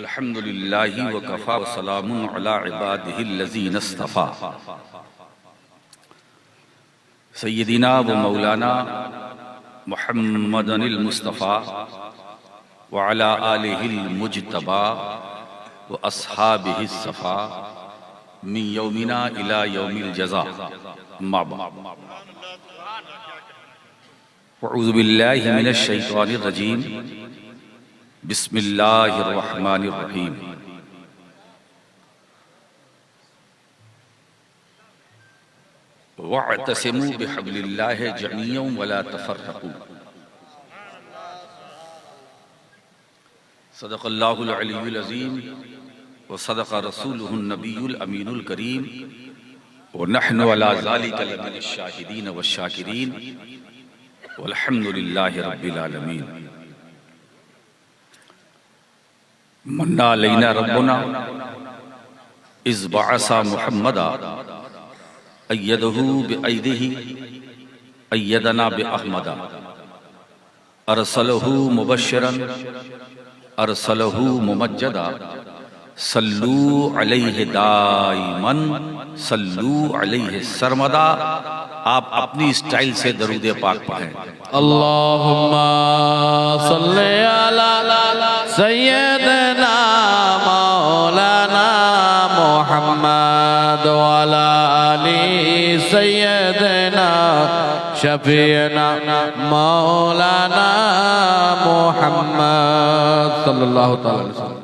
अल्हम्दुलिल्लाहि व कफ़ा व सलामुन अला इबादिहिल्लज़ीना इस्तफ़ा। सय्यदिना व मौलाना मुहम्मदनिल मुस्तफ़ा व अला आलिहिल मुज्तबा व अस्हाबिहिस सफ़ा मिन यौमिना इला यौमिल जज़ा। अम्मा बअद। अऊज़ु बिल्लाहि मिनश शैतानिर रजीम। बिस्मिल्लाहिर रहमानिर रहीम। वअतसिमू बिहब्लिल्लाहि जमीअन वला तफर्रकू। सदक़ल्लाहुल अलीयुल अज़ीम व सदक़ रसूलुहुन नबियुल अमीनुल करीम व नहनु अला ज़ालिका लमिनश शाहिदीन वश्शाकिरीन वल्हम्दुलिल्लाहि रब्बिल आलमीन। मन्ना अलैना रब्बुना इज़ बअसा मुहम्मदा अय्यदहू बिअयदिही अय्यदना बिअहमदा अरसलहू मुबश्शिरन अरसलहू मुमज्जदा सल्लू अलैहि दाइमन सल्लू अलैहि सरमदा। आप अपनी स्टाइल से दरूद पाक पढ़ें। अल्लाहुम्मा सल्ली अला सय्यदना मौलाना मुहम्मद व अला आलि सय्यदना शफीना मौलाना मुहम्मद सल्लल्लाहु तआला अलैहि वसल्लम।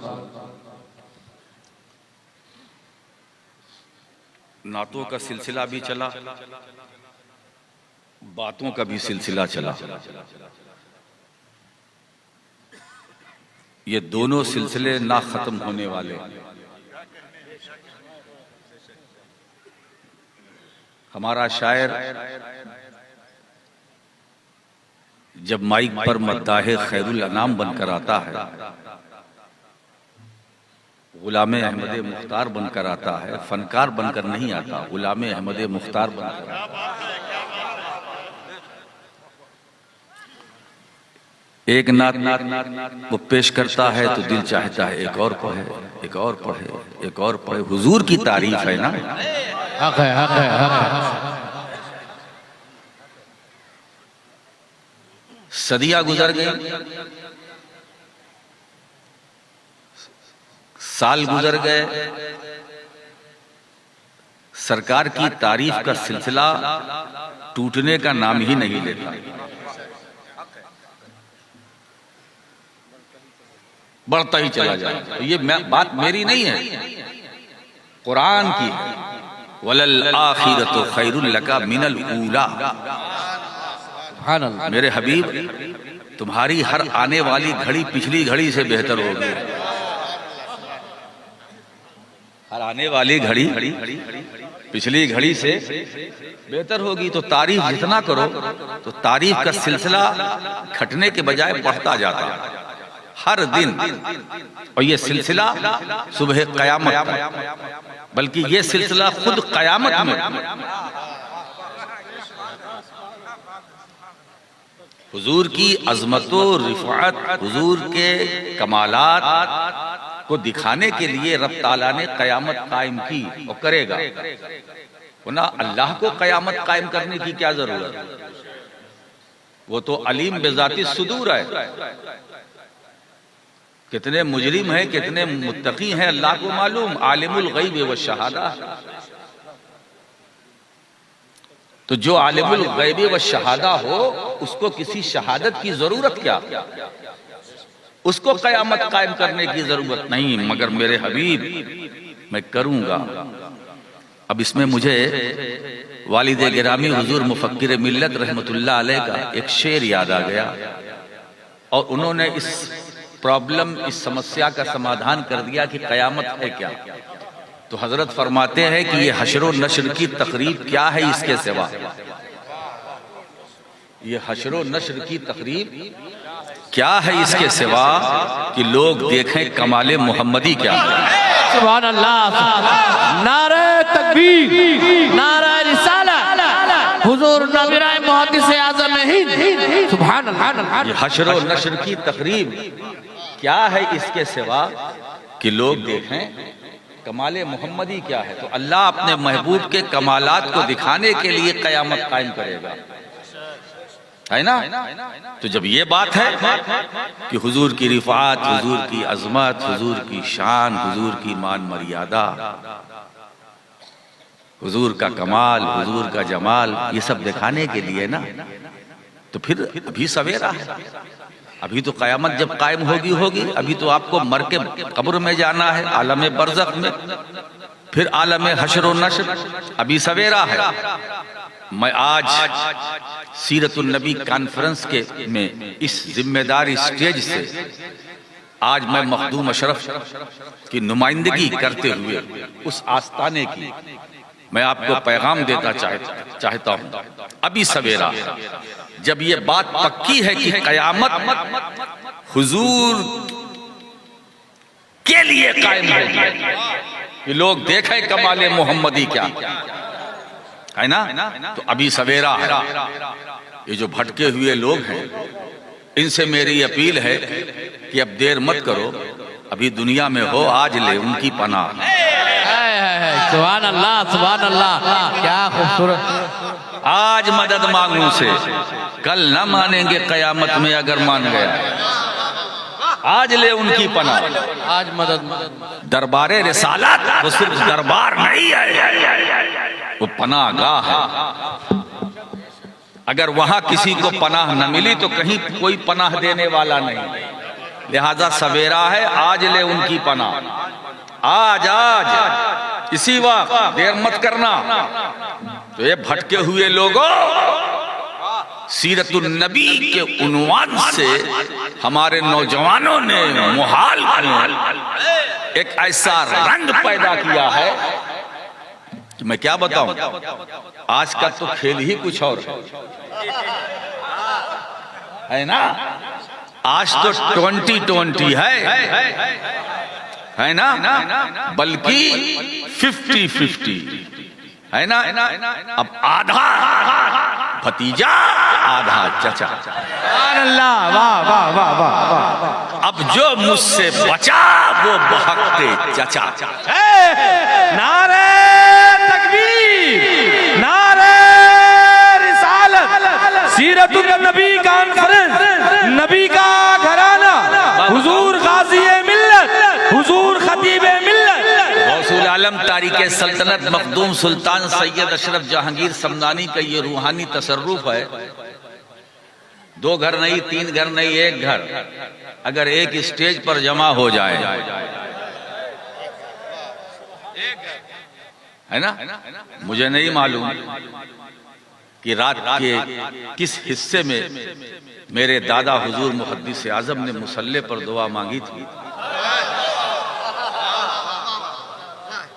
नातों का सिलसिला भी चला, बातों का भी सिलसिला चला। ये दोनों सिलसिले ना खत्म होने वाले। हमारा शायर जब माइक पर मद्दाहे खैरुल अनाम बनकर आता है, गुलामे अहमद मुख्तार बनकर आता है, फनकार बनकर नहीं आता, गुलामे अहमद मुख्तार बनकर आता है। एक नात वो पेश करता है तो दिल चाहता है एक और पढ़े, एक और पढ़े, एक और पढ़े। हुजूर की तारीफ है ना। हक है, हक है, हक है। सदियां गुजर गई, साल गुजर गए, सरकार की तारीफ का सिलसिला टूटने का नाम ही नहीं लेता। बढ़ता ही चला जाए। ये बात मेरी नहीं है, कुरान की है। वलल आखिरतु खैरुल लका मिनल ऊला। मेरे हबीब, तुम्हारी हर आने वाली घड़ी पिछली घड़ी से बेहतर होगी। हर आने वाली घड़ी पिछली घड़ी से बेहतर होगी। तो तारीफ जितना करो तो तारीफ का सिलसिला घटने के बजाय बढ़ता जाता है हर दिन। और ये सिलसिला सुबह कयामत तक, बल्कि ये सिलसिला खुद कयामत में हुजूर की अजमतो रिफ़ात, हुजूर के कमालात को दिखाने के लिए रब ताला ने कयामत कायम की और करेगा। वरना अल्लाह को कयामत कायम करने की क्या जरूरत? वो तो अलीम बेजाती सुदूर है। कितने मुजरिम हैं, कितने मुत्तकी हैं, अल्लाह को मालूम। आलिमुल गैब व शहादा। तो जो आलिमुल गैब व शहादा हो, उसको किसी शहादत की जरूरत क्या? उसको कयामत कायम करने की जरूरत नहीं। मगर मेरे हबीब, मैं करूंगा। अब इसमें मुझे वालिद गिरामी हुजूर मुफक्किर मिल्लत रहमतुल्लाह अलैह का एक शेर याद आ गया, और उन्होंने इस प्रॉब्लम, इस समस्या का समाधान कर दिया कि कयामत है क्या। तो हजरत फरमाते हैं कि ये हशर नशर की तकरीब क्या है इसके सिवा। ये हशर नशर की तकरीब क्या है इसके सिवा कि लोग देखें कमाले मोहम्मदी क्या है। सुभान अल्लाह। नारे तकबीर, नारे रिसालत, हुजूर नबीराए मुहद्दिस आज़म हिंद। सुभान अल्लाह। ये हशर नशर की तकरीब क्या है इसके सिवा कि लोग देखें कमाले मोहम्मदी क्या है, तो अल्लाह अपने महबूब के कमालात को दिखाने के लिए कयामत कायम करेगा, है ना। तो जब ये बात है कि हुजूर की रिफात, हुजूर की अजमत, हुजूर की शान, हुजूर की मान मर्यादा, हुजूर का कमाल, हुजूर का जमाल, ये सब दिखाने के लिए ना, तो फिर अभी सवेरा है, अभी तो कयामत जब कायम होगी, अभी तो आपको मर के कब्र में जाना है, आलम बरज़ख में, फिर आलम हश्र व नश्र, अभी सवेरा है। मैं आज सीरतुन नबी कॉन्फ्रेंस के में इस जिम्मेदार स्टेज से आज मैं मखदूम अशरफ की नुमाइंदगी करते हुए उस आस्ताने की मैं आपको पैगाम देना चाहता हूं। अभी सवेरा, जब ये बात पक्की है कि कयामत हुजूर के लिए कायम है, कि लोग देखें कमाले मोहम्मदी क्या है ना, तो अभी सवेरा है। ये जो भटके हुए लोग हैं, इनसे मेरी अपील है कि अब देर मत करो, अभी दुनिया में हो, आज ले उनकी पनाह। सुभान अल्लाह, सुभान अल्लाह, क्या खूबसूरत। आज मदद मांगू से, कल न मानेंगे कयामत में, अगर मान गया आज ले उनकी पनाह। आज मदद। दरबारे रिसालत वो सिर्फ दरबार नहीं है, वो पनाह गाह है। अगर वहां किसी को पनाह न मिली तो कहीं कोई पनाह देने वाला नहीं, लिहाजा सवेरा है, आज ले उनकी पनाह। आज इसी वक्त, देर मत करना। तो ये भटके हुए लोगों, सीरतुन नबी के उन्वान से हमारे नौजवानों ने मुहाल में एक ऐसा रंग पैदा किया है कि मैं क्या बताऊं। आज का तो खेल ही कुछ और है ना। आज तो 2020 है ना, बल्कि 50-50 है ना। अब आधा भतीजा, आधा चचा। अल्लाह, वाह वाह वाह वाह। अब जो मुझसे बचा वो बहकते चचा। नारे तकबीर, नारे रिसालत, सीरतुन नबी कॉन्फ्रेंस, नबी का घराना, हुजूर गाज़ी-ए मिल्लत, हुजूर खतीब-ए मिल्लत, गौसुल आलम तारिक सल्तनत मखदूम सुल्तान सैयद अशरफ जहांगीर समदानी का ये रूहानी तसर्रुफ है। 2 घर नहीं, 3 घर नहीं, 1 घर अगर एक स्टेज पर जमा हो जाए, है ना। मुझे नहीं मालूम कि रात के किस हिस्से में मेरे दादा हुजूर मुहद्दिस आजम ने मुसल्ले पर दुआ मांगी थी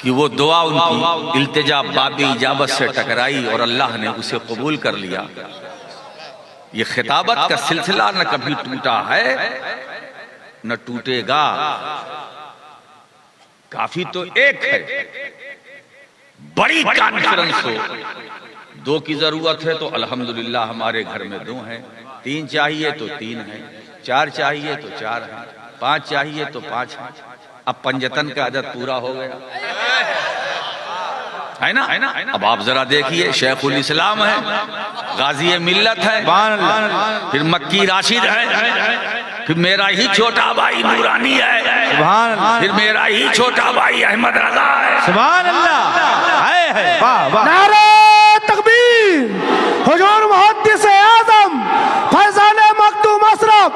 कि वो दुआ उनकी इल्तिजा बाबी इजाबत से टकराई और अल्लाह ने उसे कबूल कर लिया। ये खिताबत का सिलसिला न कभी टूटा है न टूटेगा। काफी तो एक है, बड़ी कॉन्फ्रेंस हो। 2 की जरूरत है तो अल्हम्दुलिल्लाह हमारे घर में 2 हैं, 3 चाहिए तो 3 हैं, 4 चाहिए तो 4 हैं, 5 चाहिए तो 5 हैं। अब पंजतन का अदद पूरा हो गया, है ना। अब आप जरा देखिए, शेखुल इस्लाम है, गाज़ी-ए मिल्लत है, फिर मक्की राशिद है, फिर मेरा ही छोटा भाई नूरानी है, फिर मेरा ही छोटा भाई अहमद रजा है। सुभान अल्लाह, वाह वाह। नारे तकबीर, हुजूर मुहद्दिस आज़म फैज़ान मखदूम अशरफ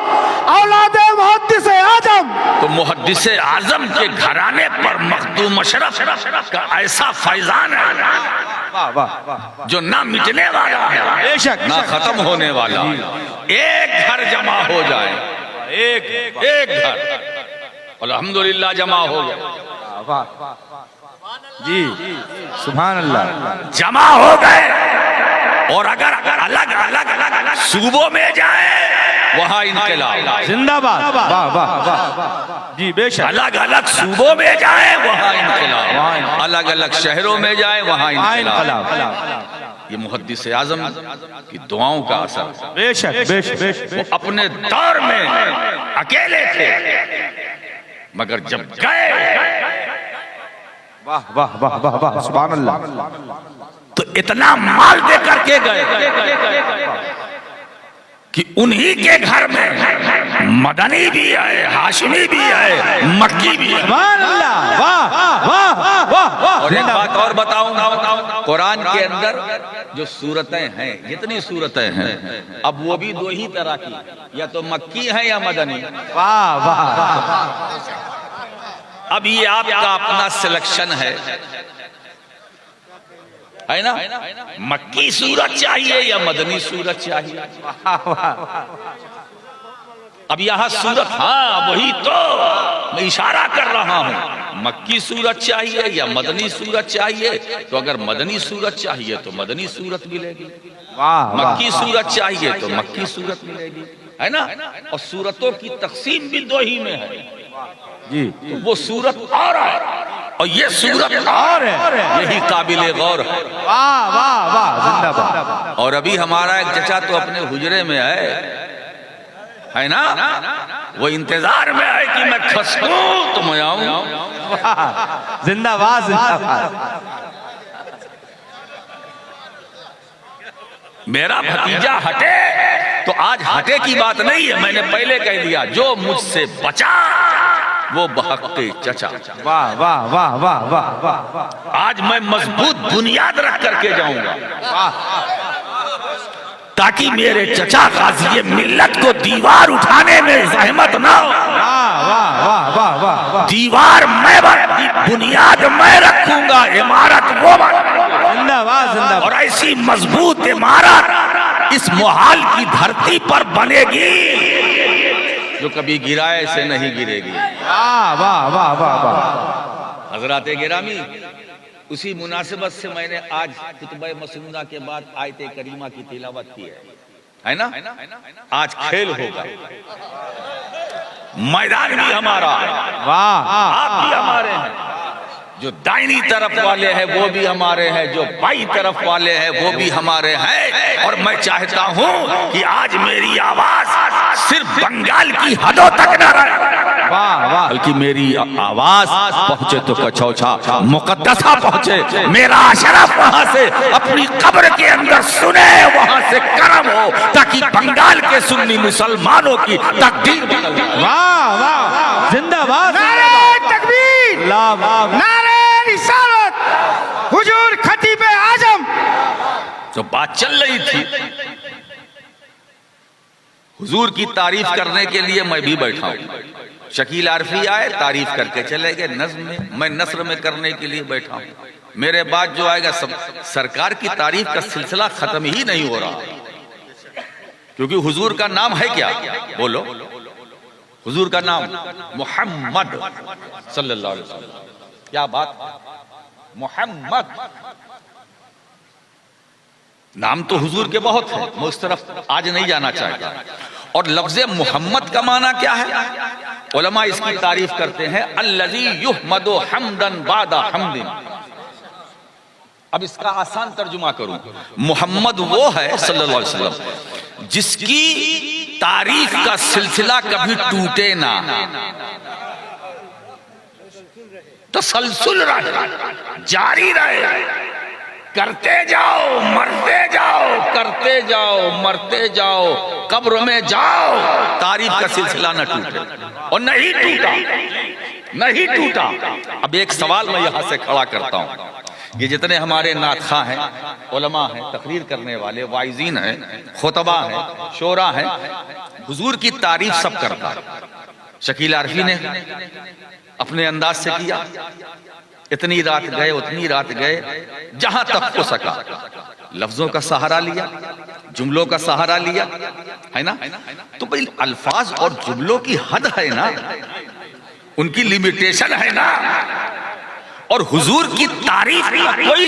औलादे मुहद्दिस आज़म। तो मुहद्दिस आजम के घराने पर मखदूम अशरफ का ऐसा फैजान है जो ना मिटने वाला है, ना खत्म होने वाला। एक घर जमा हो जाए, एक घर अल्हम्दुलिल्लाह जमा हो गया जी, सुभान अल्लाह। जमा हो गए। और अगर अलग अलग सूबों में जाए, वहां इनकलाब जिंदाबाद, वाह वाह वाह जी, बेशक। अलग अलग सूबों में जाए, वहां इनकलाब, अलग अलग शहरों में जाए, वहां इनकलाब। ये मुहद्दिस आजम की दुआओं का असर। बेशक बेशक बेशक। वो अपने दौर में अकेले थे, मगर जब गए वाह वाह वाह वाह वाह, सुभान अल्लाह। तो इतना माल दे करके गए कि उन्हीं के घर में मदनी भी है, हाशिमी भी है, मक्की भी है। सुभान अल्लाह, वाह वाह वाह वाह। और एक बात और बताऊं, कुरान के अंदर जो सूरतें हैं, जितनी सूरतें हैं, अब वो भी दो ही तरह की, या तो मक्की है या मदनी। वाह वाह। अब ये आपका अपना सिलेक्शन है ना? मक्की सूरत चाहिए या मदनी सूरत चाहिए? अब यहां सूरत, हाँ वही तो मैं इशारा कर रहा हूं, मक्की सूरत चाहिए या मदनी सूरत चाहिए? तो अगर मदनी सूरत चाहिए तो मदनी सूरत मिलेगी, वाह मक्की सूरत चाहिए तो मक्की सूरत मिलेगी, है ना? और सूरतों की तकसीम भी दो ही में है जी। तो वो सूरत और है और ये सूरत और है, यही काबिले गौर है। वाह वाह वाह, जिंदाबाद। और अभी हमारा एक चचा तो अपने हुजरे में है ना? वो इंतजार में है कि मैं खसूं तो मैं आऊं। जिंदाबाद जिंदाबाद। मेरा भतीजा हटे तो आज हटे की बात नहीं है, मैंने पहले कह दिया, जो मुझसे बचा वो बहक़े चचा। वाह वाह वाह वाह वाह वाह। आज मैं मजबूत बुनियाद रख करके जाऊंगा ताकि मेरे चचा गाज़ी मिल्लत को दीवार उठाने में ज़हमत ना हो। वाह वाह वाह वाह वाह वाह। दीवार मैं बुनियाद मैं रखूंगा, इमारत वो जिंदाबाद जिंदाबाद। और ऐसी मजबूत इमारत इस मोहाल की धरती पर बनेगी जो कभी गिराए से नहीं गिरेगी। वाह वाह वाह वाह वाह। हजरात गिरामी, उसी मुनासिबत से मैंने आज खुतबा मसनूना के बाद आयते करीमा की तिलावत की है ना? आज खेल होगा, मैदान भी हमारा है, वाह। आप भी हमारे हैं, जो दाहिनी तरफ वाले हैं वो भी हमारे हैं, जो बाईं तरफ वाले हैं वो भी हमारे हैं। और मैं चाहता हूं कि आज मेरी आवाज सिर्फ बंगाल की हदों तक न रहे, वाह वाह। बल्कि मेरी आवाज पहुंचे तो कचौछा मुकद्दसा पहुंचे, मेरा अशरफ वहां से अपनी कब्र के अंदर सुने, वहां से करम हो, ताकि बंगाल के सुन्नी मुसलमानों की तकदीर बदल जाए। वाह वाह, जिंदाबाद। नारे तकबीर, नारे रिसालत, हुजूर खतीब आजम। तो बात चल रही थी, हुजूर की तारीफ करने के लिए मैं भी बैठा हूं। शकील आरफी आए, तारीफ करके चले गए नज्म में, मैं नस्र में करने के लिए बैठा हूं। मेरे बाद जो आएगा सब सरकार की तारीफ का सिलसिला खत्म ही नहीं हो रहा, क्योंकि हुजूर का नाम है क्या? बोलो, हुजूर का नाम मोहम्मद सल्लल्लाहु अलैहि वसल्लम। क्या बात, मोहम्मद नाम तो हुजूर के बहुत है, मैं उस तरफ आज नहीं जाना चाहता। और लफ्ज़े मोहम्मद का माना क्या है? उलमा इसकी तारीफ करते हैं, अल्लज़ी युहमदु हम्दन बादा हम्दिन। अब इसका आसान तर्जुमा करूं, मोहम्मद वो है सल्लल्लाहु अलैहि वसल्लम जिसकी तारीफ का सिलसिला कभी टूटे ना, तसलसल रहे, जारी रहे, करते जाओ, मरते जाओ, करते जाओ, मरते जाओ, कब्र में जाओ, तारीफ का सिलसिला न टूटे। और नहीं टूटा, नहीं टूटा। अब एक सवाल मैं यहां से खड़ा करता हूं, ये जितने हमारे नातखा हैं, उलमा हैं, तकरीर करने वाले, वाइजीन हैं, खुतबा हैं, शोरा हैं, हुजूर की तारीफ सब करता है। शकील आरफी ने अपने अंदाज से किया, इतनी रात गए, उतनी रात गए, जहां तक हो सका लफ्जों का सहारा लिया, जुमलों का सहारा लिया, है ना? तो भाई अल्फाज और जुमलों की हद है ना, उनकी लिमिटेशन है ना। और हुजूर की तारीफ कोई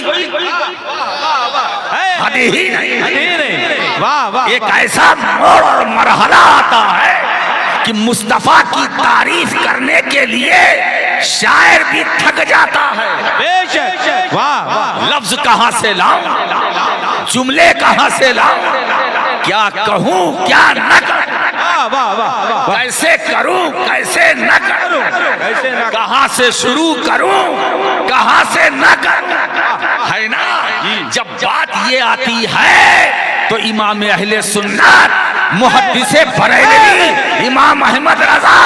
हद ही नहीं। वाह वाह। एक ऐसा मोड़ और मरहला आता है कि मुस्तफा की तारीफ करने के लिए शायर भी थक जाता है। बेशक। वाह वाह। लफ्ज कहां से लाऊं, जुमले कहां से लाऊं, क्या कहूं क्या न कहूं, वाह वाह वाह। कैसे करूं कैसे न करूं। कैसे ना कहां से शुरू करूं, कहां से न करूं, है ना। जब बात ये आती है तो इमाम अहले सुन्नत मुहद्दिसे बरेलवी इमाम अहमद रजा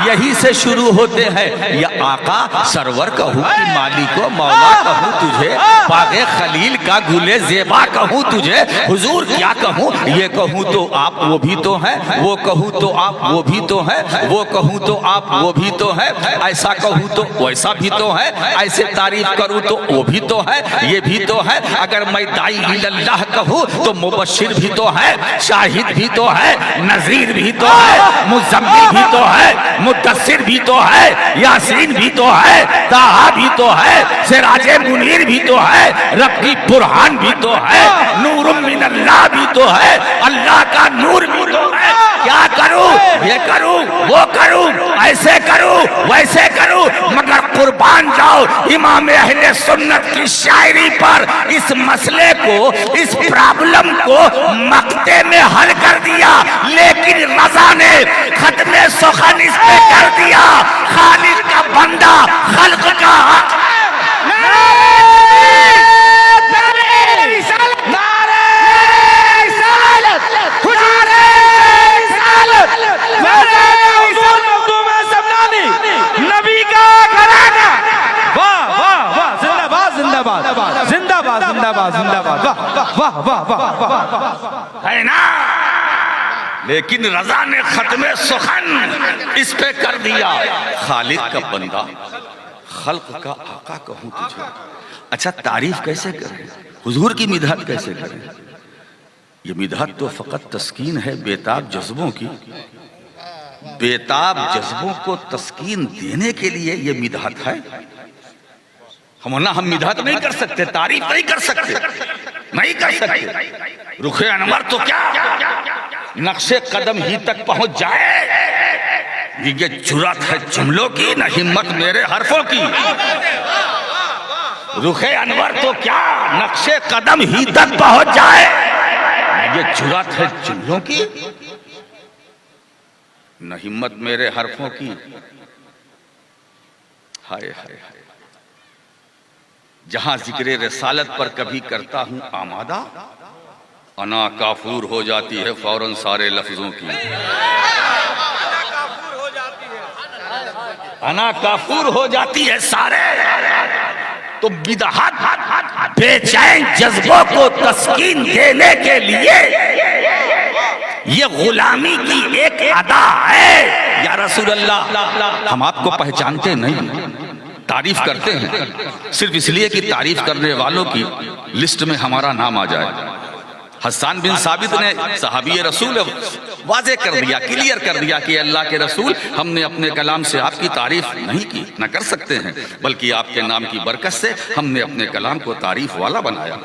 यही से शुरू होते हैं। या आका सरवर कहूँ कि मालिको मौला कहूँ तुझे, बागे खलील का गुले जेबा कहूँ तुझे, हुजूर क्या कहूँ, ये कहूँ तो आप वो भी तो हैं, वो कहूँ तो आप वो भी तो हैं, वो कहूँ तो आप वो भी तो हैं, ऐसा कहूँ तो वैसा भी तो है, ऐसे तारीफ करूँ तो वो भी तो है, ये भी तो है। अगर मैं दाई इल्लल्लाह कहूँ तो मुबश्शिर भी तो है, शाहिद भी तो है, नजीर भी तो है, मुज़म्मिल भी तो है, मुद्दस्सिर भी तो है, यासीन भी तो है, ताहा भी तो है, सिराजे मुनीर भी तो है, रब की बुरहान भी तो है, नूर मिनल्लाह भी तो है, अल्लाह का नूर भी तो है। क्या करूं, ये करूं, वो करूं, ऐसे करूं, वैसे करूं, मगर कुर्बान जाओ इमाम अहले सुन्नत की शायरी पर। इस मसले को, इस प्रॉब्लम को मक्ते में हल कर दिया, लेकिन रजा ने खत्मे सुखन इस पे कर दिया। खालिक का बंदा, खल्क का हक। जिंदाबाद जिंदाबाद जिंदाबाद, वाह वाह वाह वाह, है ना। लेकिन रजा ने खत्मे सुखन इस पे कर दिया। खालिक का बंदा, खल्क का आका कहूँ तुझे। अच्छा, तारीफ कैसे करें, हुजूर की मिदहत कैसे करें। ये मिदहत तो फकत तस्कीन है बेताब जज्बों की। बेताब जज्बों को तस्कीन देने के लिए ये मिदहत है। हम मिदहत नहीं कर सकते, तारीफ नहीं कर सकते, नहीं कर सकते। रुखे अनवर तो क्या नक्शे कदम ही तक पहुंच जाए। ये जुर्रत है जुमलों की, न हिम्मत मेरे हरफों की। रुखे अनवर तो क्या नक्शे कदम ही तक पहुंच जाए। ये जुर्रत है जुमलों की, न हिम्मत मेरे हरफों की। हाय हाय हाय, जहां जिक्र रिसालत पर कभी करता हूं आमादा, अना काफूर हो जाती है फौरन सारे लफ्जों की। अना काफूर हो जाती है सारे। तो बिदअत बेचैन जज्बों को तस्कीन देने के लिए ये गुलामी की एक अदा है। या रसूल अल्लाह, हम आपको पहचानते नहीं, तारीफ करते हैं सिर्फ इसलिए कि तारीफ करने वालों की लिस्ट में हमारा नाम आ जाए। हस्सान बिन साबित ने सहाबी रसूल वाजे कर दिया, क्लियर कर दिया कि अल्लाह के रसूल, हमने अपने कलाम से आपकी तारीफ नहीं की, न कर सकते हैं, बल्कि आपके नाम की बरकत से हमने अपने कलाम को तारीफ वाला बनाया।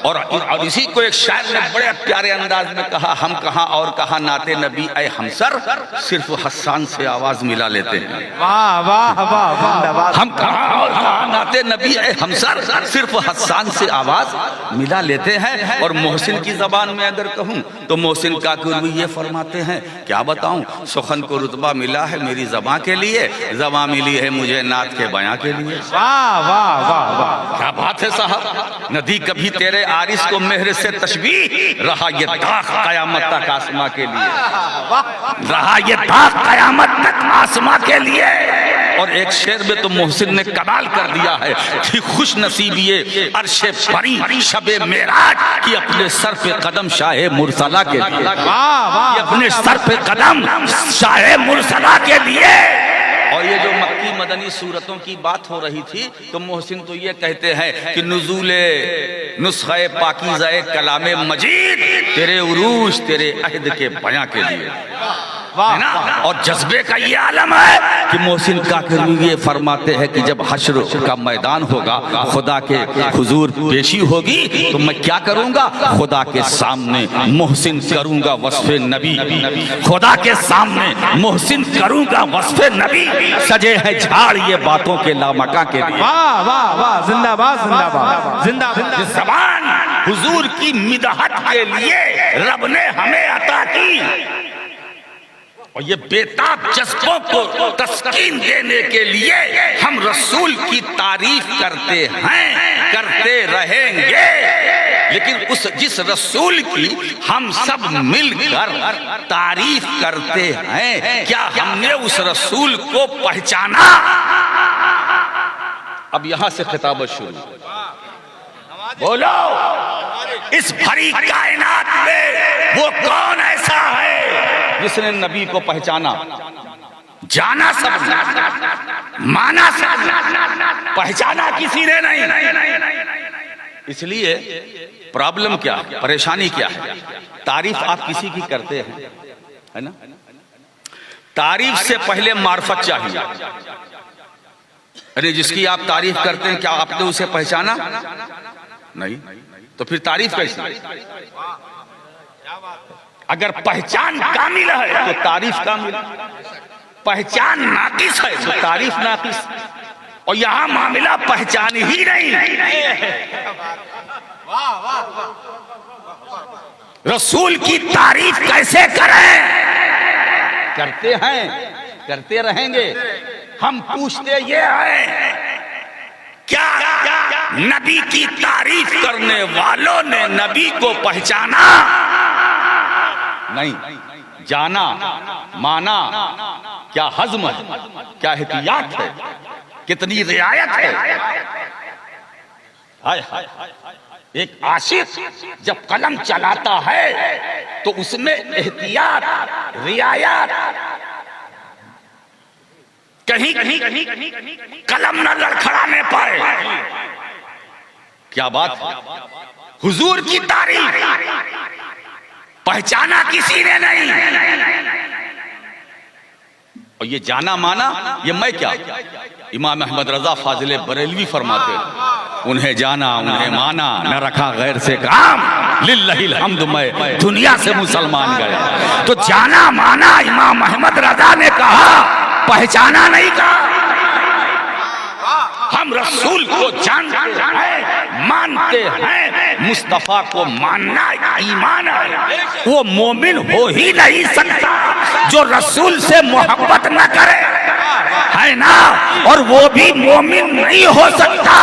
और इसी को एक शायर ने बड़े प्यारे अंदाज में कहा, हम कहाँ और कहाँ नाते नबी ऐ हमसर, सिर्फ हस्सान से आवाज मिला लेते हैं। वाह वाह वाह, हम कहाँ और कहाँ नाते नबी ऐ हमसर, सिर्फ हस्सान से आवाज मिला लेते हैं। और मोहसिन की जबान में अगर कहूं तो मोहसिन काकुरवी ये फरमाते हैं, क्या बताऊं, सुखन को रुतबा मिला है मेरी ज़बां के लिए, ज़बां मिली है मुझे नात के बयां के लिए। वाह वाह वाह वाह, क्या बात है साहब। नदी कभी तेरे आरिस को मेहर से तशबीह, रहा ये दाग कयामत तक आसमां के लिए, रहा ये दाग कयामत तक आसमां के लिए। और एक शेर में तो मोहसिन ने कमाल कर दिया है कि खुश नसीबी अर्शे परी शबे मेराज की अपने सर पे कदम शाहे मुरसला के लिए। अपने सर पे कदम शाहे मुरसला के लिए। और ये जो मक्की मदनी सूरतों की बात हो रही थी तो मोहसिन तो ये कहते हैं कि नुज़ूले नुस्खे पाकीज़ा कलामे मजीद तेरे उरूज तेरे अहद के बयां के लिए, है ना। और जज्बे का ये आलम है कि मोहसिन काकरवी ये फरमाते हैं कि जब हश्र का मैदान होगा, खुदा के हुजूर पेशी होगी, तो मैं क्या करूंगा, खुदा के सामने मोहसिन करूंगा वस्फे नबी, खुदा के सामने मोहसिन करूंगा वस्फे नबी, सजे है झाड़ ये बातों के लामका के लिए। वाह वाह वाह, जिंदाबाद जिंदाबाद जिंदाबाद। ज़बान हुजूर की मिदहत के लिए रब ने हमें अता की। और ये बेताब जज्बों को तस्कीन देने के लिए हम रसूल की तारीफ करते हैं, करते रहेंगे। लेकिन जिस रसूल की हम सब मिलकर तारीफ करते हैं, क्या हमने उस रसूल को पहचाना? अब यहां से खिताबत शुरू। बोलो, इस भरी कायनात में वो कौन ऐसा है जिसने नबी को पहचाना? जाना सब, माना सब, पहचाना किसी ने नहीं। इसलिए प्रॉब्लम क्या है, परेशानी क्या है? तारीफ आप किसी की करते हैं, है ना? तारीफ से पहले मार्फत चाहिए। अरे जिसकी आप तारीफ करते हैं, क्या आपने उसे पहचाना? नहीं, तो फिर तारीफ कैसी? अगर पहचान कामिल है तो तारीफ कामिल, पहचान नाकिस है तो तारीफ नाकिस। और यहां मामला पहचान ही नहीं। रसूल की तारीफ कैसे करें? करते हैं, करते रहेंगे। हम पूछते ये है, क्या नबी की तारीफ करने वालों ने नबी को पहचाना? नहीं। जाना, माना, क्या हज़्म है, क्या एहतियात है, कितनी रियायत है। हाय हाय, एक आशिक जब कलम चलाता है तो उसमें एहतियात, रियायत, कहीं कलम न लड़खड़ाने पाए। क्या बात है? हुजूर की तारीफ पहचाना किसी ने नहीं। और ये जाना माना, ये मैं क्या, इमाम अहमद रजा फाजिले बरेलवी फरमाते हैं, उन्हें जाना, उन्हें माना, न रखा गैर से काम, लिल्लाहिल हम्द, मैं दुनिया से मुसलमान गया। तो जाना माना इमाम अहमद रजा ने कहा, पहचाना नहीं कहा। हम रसूल को जानते हैं, मानते हैं। मुस्तफा को मानना ईमान है। वो मोमिन हो ही नहीं सकता जो रसूल से मोहब्बत न करे, है ना? और वो भी मोमिन नहीं हो सकता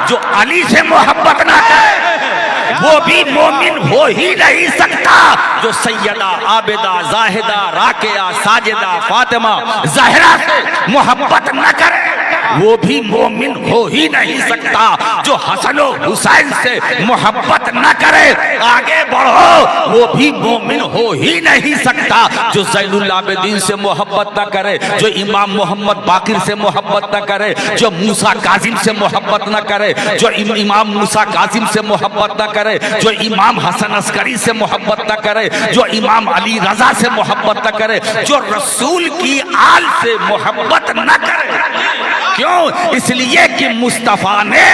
जो अली से मोहब्बत न करे। वो भी मोमिन हो ही नहीं सकता जो सैयदा, आबिदा, जाहिदा, राकिया, साजिदा, फातिमा, ज़हरा से मोहब्बत न करे। वो भी मोमिन हो ही नहीं सकता जो हसन और हुसैन से मोहब्बत न करे। आगे बढ़ो, वो भी मोमिन हो ही नहीं सकता जो ज़ैनुल आबिदीन से मोहब्बत न करे, जो इमाम मोहम्मद बाकिर से मोहब्बत न करे, जो मूसा काजिम से मोहब्बत न करे, जो इमाम मूसा काजिम से मोहब्बत न करे, जो इमाम हसन अस्करी से मोहब्बत न करे, जो इमाम अली रजा से मोहब्बत न करे, जो रसूल की आल से मोहब्बत न करे। क्यों? इसलिए कि मुस्तफा ने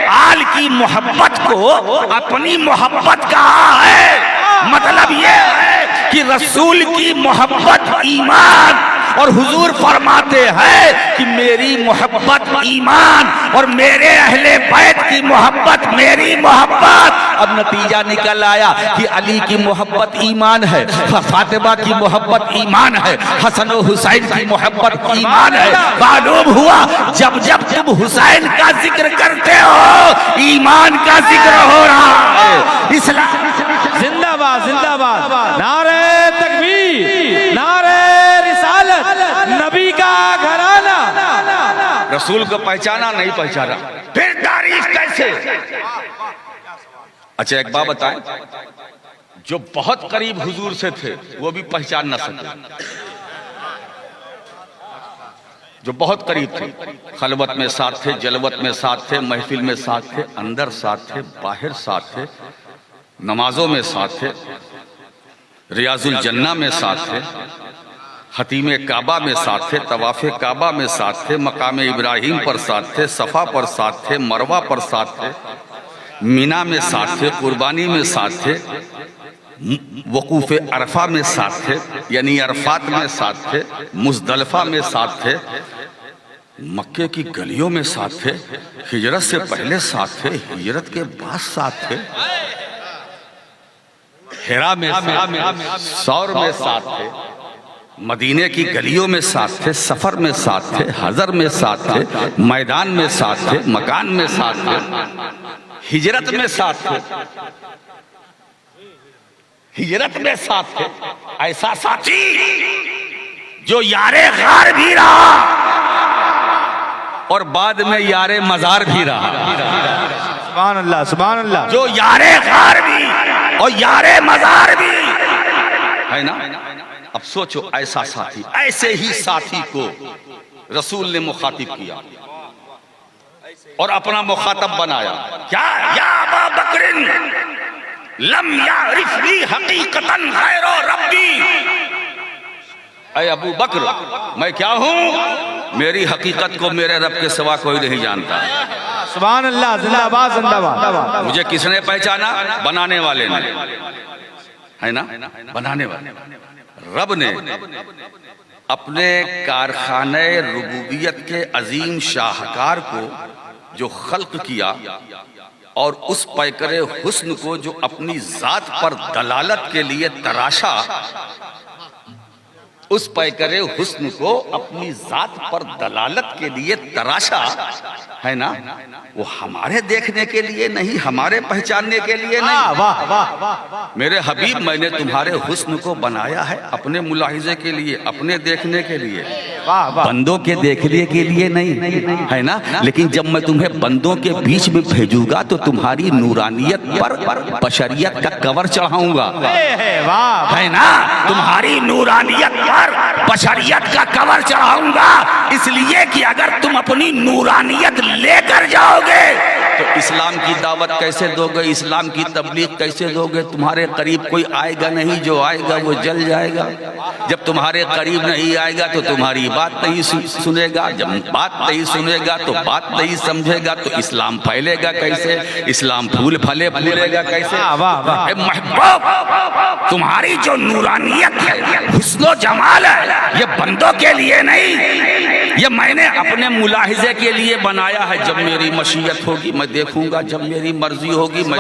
आल की मोहब्बत को अपनी मोहब्बत कहा है। मतलब ये है कि रसूल की मोहब्बत ईमान, और हुजूर फरमाते हैं कि मेरी मोहब्बत ईमान और मेरे अहले बैत की मोहब्बत मेरी मोहब्बत। अब नतीजा निकल आया कि अली की मोहब्बत ईमान है, फातिमा की मोहब्बत ईमान है, हसन और हुसैन की मोहब्बत ईमान है। मालूम हुआ जब जब तुम हुसैन का जिक्र करते हो, ईमान का जिक्र हो रहा है। इस्लाम जिंदाबाद, जिंदाबाद, नारे तकबीर, नारे रिसालत, नबी का घराना। रसूल को पहचाना नहीं पहचाना, फिर तारीफ कैसे? अच्छा एक बात बताएं, जो बहुत करीब हुजूर से थे वो भी पहचान न सके। जो बहुत करीब थे, खलवत में साथ थे, जलवत में साथ थे, महफिल में साथ थे, अंदर साथ थे, बाहर साथ थे, नमाजों में साथ थे, रियाजुल जन्ना में साथ थे, हतीमे काबा में साथ थे, तवाफे काबा में साथ थे, मकाम इब्राहिम पर साथ थे, सफा पर साथ थे, मरवा पर साथ थे, मीना में साथ थे, कुर्बानी में साथ थे, वकूफ़े अरफा में साथ थे, यानी अरफात में साथ थे, मुज़दलिफ़ा में साथ थे, मक्के की गलियों में साथ थे, हिजरत से पहले साथ थे, हिजरत के बाद साथ थे, हिरा में, सौर में साथ थे, मदीने की गलियों में साथ थे, सफर में साथ थे, हजर में साथ थे, मैदान में साथ थे, मकान में साथ थे, हिजरत में साथ थे, हिजरत में साथ थे। ऐसा साथी जो यारे गार भी रहा और बाद में यारे मजार भी रहा। सुभान अल्लाह, सुभान अल्लाह। जो यारे गार भी और यारे मजार भी है ना। अब सोचो, ऐसा साथी, ऐसे ही साथी को रसूल ने मुखातिब किया और अपना मुखातब बनाया। क्या या अबा बकरिन लम यारिफनी हकीकतन गैरो रब्बी। ऐ अबू बकर, मैं क्या हूं? मेरी हकीकत को मेरे रब के सिवा कोई नहीं जानता। सुभान अल्लाह, जिंदाबाद जिंदाबाद। मुझे किसने पहचाना? बनाने वाले ने, है ना, बनाने वाले रब ने अपने कारखाने रुबूबियत के अजीम शाहकार को जो खल्क किया और उस पैकरे हुस्न को जो अपनी जात पर दलालत के लिए तराशा, उस पैकरे हुस्न को अपनी जात पर दलालत के लिए तराशा, है ना, वो हमारे देखने के लिए नहीं, हमारे पहचानने के लिए नहीं। वाह वाह वाह। मेरे हबीब, मैंने तुम्हारे हुस्न को बनाया है अपने मुलाहिजे के लिए, अपने देखने के लिए, वाह वाह। बंदों के देखने के लिए नहीं, है ना। लेकिन जब मैं तुम्हें बंदों के बीच में भेजूंगा तो तुम्हारी नूरानियत पर बशरियत का कवर चढ़ाऊंगा, वाह, है ना। तुम्हारी नूरानियत पर बशरियत का कवर चढ़ाऊंगा, इसलिए कि अगर तुम अपनी नूरानियत लेकर जाओगे तो इस्लाम की दावत कैसे दोगे, इस्लाम की तबलीग कैसे दोगे? तुम्हारे करीब कोई आएगा नहीं, जो आएगा वो जल जाएगा। जब तुम्हारे करीब नहीं आएगा तो तुम्हारी बात नहीं सुनेगा, जब बात नहीं सुनेगा तो बात नहीं समझेगा, तो इस्लाम फैलेगा कैसे? इस्लाम फूल फूलेगा कैसे? महबूब, तुम्हारी जो नूरानियत है, हुस्नो जमाल है, ये बंदों के लिए नहीं, ये मैंने अपने मुलाहिजे के लिए बनाया है। जब मेरी मशीयत होगी मैं देखूंगा, जब मेरी मर्जी होगी मैं,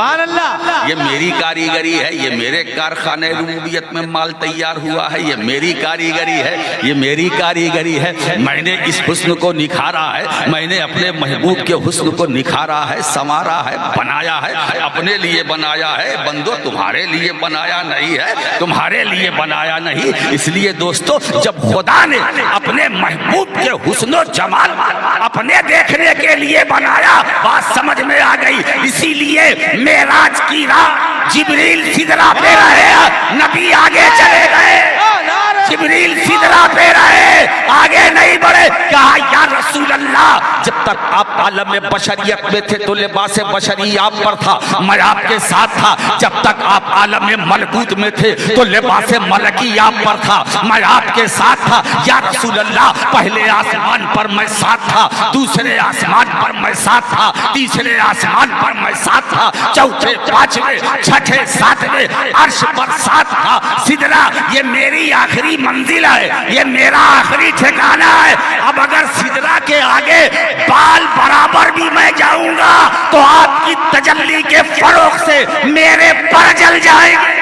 ये मेरी कारीगरी है, ये मेरे कारखाने रुबूबियत में माल तैयार हुआ है, ये मेरी कारीगरी है, ये मेरी कारीगरी है। मैंने इस हुस्न को निखारा है, मैंने अपने महबूब के हुस्न को निखारा है, संवारा है, बनाया है, अपने लिए बनाया है। बंदो, तुम्हारे लिए बनाया नहीं है, तुम्हारे लिए बनाया नहीं। इसलिए दोस्तों, जब खुदा ने अपने महबूब के हुस्नो जमाल अपने देखने के लिए बनाया, बात समझ में आ गई। इसीलिए मेराज की रात जिब्रील सिदरा पे रहे, नबी आगे चले गए, जिब्रील सिदरा पे रहे, आगे नहीं बढ़े। कहा, या रसूल अल्लाह, जब तक आप आलम में बशरियत में थे तो लिबास बशरी आप पर था, मैं आपके साथ था। जब तक आप आलम में मलकूत में थे तो लिबास मलकी आप पर था, मैं आपके साथ था। या रसूल अल्लाह, पहले आसमान पर मैं साथ था, दूसरे आसमान पर मैं साथ था, तीसरे आसमान पर मैं साथ था, चौथे, पांचवें, छठे, सातवें अर्श पर साथ था। सिदरा ये मेरी आखिरी मंजिल है, ये मेरा आखिरी ठिकाना है। अब अगर सिदरा के आगे बाल बराबर भी मैं जाऊंगा तो आपकी तजल्ली के फरोग से मेरे पर जल जाएंगे।